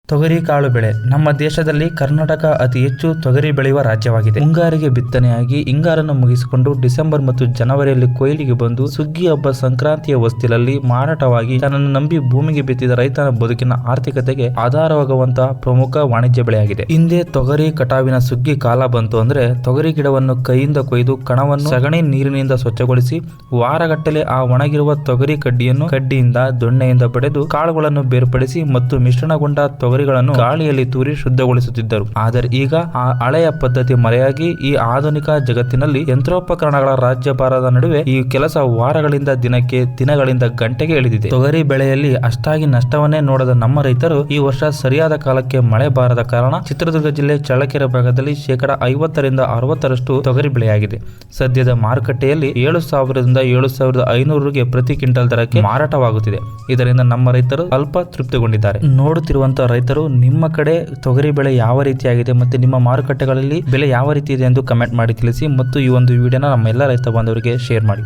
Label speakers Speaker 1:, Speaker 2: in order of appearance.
Speaker 1: ತೊಗರಿ ಕಾಳು ಬೆಳೆ ನಮ್ಮ ದೇಶದಲ್ಲಿ ಕರ್ನಾಟಕ ಅತಿ ಹೆಚ್ಚು ತೊಗರಿ ಬೆಳೆಯುವ ರಾಜ್ಯವಾಗಿದೆ. ಮುಂಗಾರಿಗೆ ಬಿತ್ತನೆಯಾಗಿ ಹಿಂಗಾರನ್ನು ಮುಗಿಸಿಕೊಂಡು ಡಿಸೆಂಬರ್ ಮತ್ತು ಜನವರಿಯಲ್ಲಿ ಕೊಯ್ಲಿಗೆ ಬಂದು ಸುಗ್ಗಿ ಹಬ್ಬ ಸಂಕ್ರಾಂತಿಯ ಹೊಸ್ತಿಲಲ್ಲಿ ಮಾರಾಟವಾಗಿ ತನ್ನನ್ನು ನಂಬಿ ಭೂಮಿಗೆ ಬಿತ್ತಿದ ರೈತನ ಬದುಕಿನ ಆರ್ಥಿಕತೆಗೆ ಆಧಾರವಾಗುವಂತಹ ಪ್ರಮುಖ ವಾಣಿಜ್ಯ ಬೆಳೆಯಾಗಿದೆ. ಹಿಂದೆ ತೊಗರಿ ಕಟಾವಿನ ಸುಗ್ಗಿ ಕಾಲ ಬಂತು ಅಂದ್ರೆ ತೊಗರಿ ಗಿಡವನ್ನು ಕೈಯಿಂದ ಕೊಯ್ದು ಕಣವನ್ನು ಸಗಣಿ ನೀರಿನಿಂದ ಸ್ವಚ್ಛಗೊಳಿಸಿ ವಾರಗಟ್ಟಲೆ ಆ ಒಣಗಿರುವ ತೊಗರಿ ಕಡ್ಡಿಯಿಂದ ದೊಣ್ಣೆಯಿಂದ ಪಡೆದು ಕಾಳುಗಳನ್ನು ಬೇರ್ಪಡಿಸಿ ಮತ್ತು ಮಿಶ್ರಣಗೊಂಡ ತೊಗರಿಗಳನ್ನು ಗಾಳಿಯಲ್ಲಿ ತೂರಿ ಶುದ್ಧಗೊಳಿಸುತ್ತಿದ್ದರು. ಆದರೆ ಈಗ ಆ ಹಳೆಯ ಪದ್ಧತಿ ಮರೆಯಾಗಿ ಈ ಆಧುನಿಕ ಜಗತ್ತಿನಲ್ಲಿ ಯಂತ್ರೋಪಕರಣಗಳ ರಾಜ್ಯಭಾರದ ನಡುವೆ ಈ ಕೆಲಸ ವಾರಗಳಿಂದ ದಿನಕ್ಕೆ, ದಿನಗಳಿಂದ ಗಂಟೆಗೆ ಇಳಿದಿದೆ. ತೊಗರಿ ಬೆಳೆಯಲ್ಲಿ ಅಷ್ಟಾಗಿ ನಷ್ಟವನ್ನೇ ನೋಡದ ನಮ್ಮ ರೈತರು ಈ ವರ್ಷ ಸರಿಯಾದ ಕಾಲಕ್ಕೆ ಮಳೆ ಬಾರದ ಕಾರಣ ಚಿತ್ರದುರ್ಗ ಜಿಲ್ಲೆ ಚಳ್ಳಕೆರೆ ಭಾಗದಲ್ಲಿ 50% ರಿಂದ 60% ತೊಗರಿ ಬೆಳೆಯಾಗಿದೆ. ಸದ್ಯದ ಮಾರುಕಟ್ಟೆಯಲ್ಲಿ 7,000 ರಿಂದ 7,500 ಪ್ರತಿ ಕ್ವಿಂಟಲ್ ದರಕ್ಕೆ ಮಾರಾಟವಾಗುತ್ತಿದೆ. ಇದರಿಂದ ನಮ್ಮ ರೈತರು ಅಲ್ಪ ತೃಪ್ತಿಗೊಂಡಿದ್ದಾರೆ. ನೋಡುತ್ತಿರುವಂತಹ ರೈತರು ನಿಮ್ಮ ಕಡೆ ತೊಗರಿ ಬೆಳೆ ಯಾವ ರೀತಿಯಾಗಿದೆ ಮತ್ತೆ ನಿಮ್ಮ ಮಾರುಕಟ್ಟೆಗಳಲ್ಲಿ ಬೆಲೆ ಯಾವ ರೀತಿ ಇದೆ ಎಂದು ಕಮೆಂಟ್ ಮಾಡಿ ತಿಳಿಸಿ ಮತ್ತು ಈ ಒಂದು ವಿಡಿಯೋನ ನಮ್ಮ ಎಲ್ಲ ರೈತ ಬಾಂಧವರಿಗೆ ಶೇರ್ ಮಾಡಿ.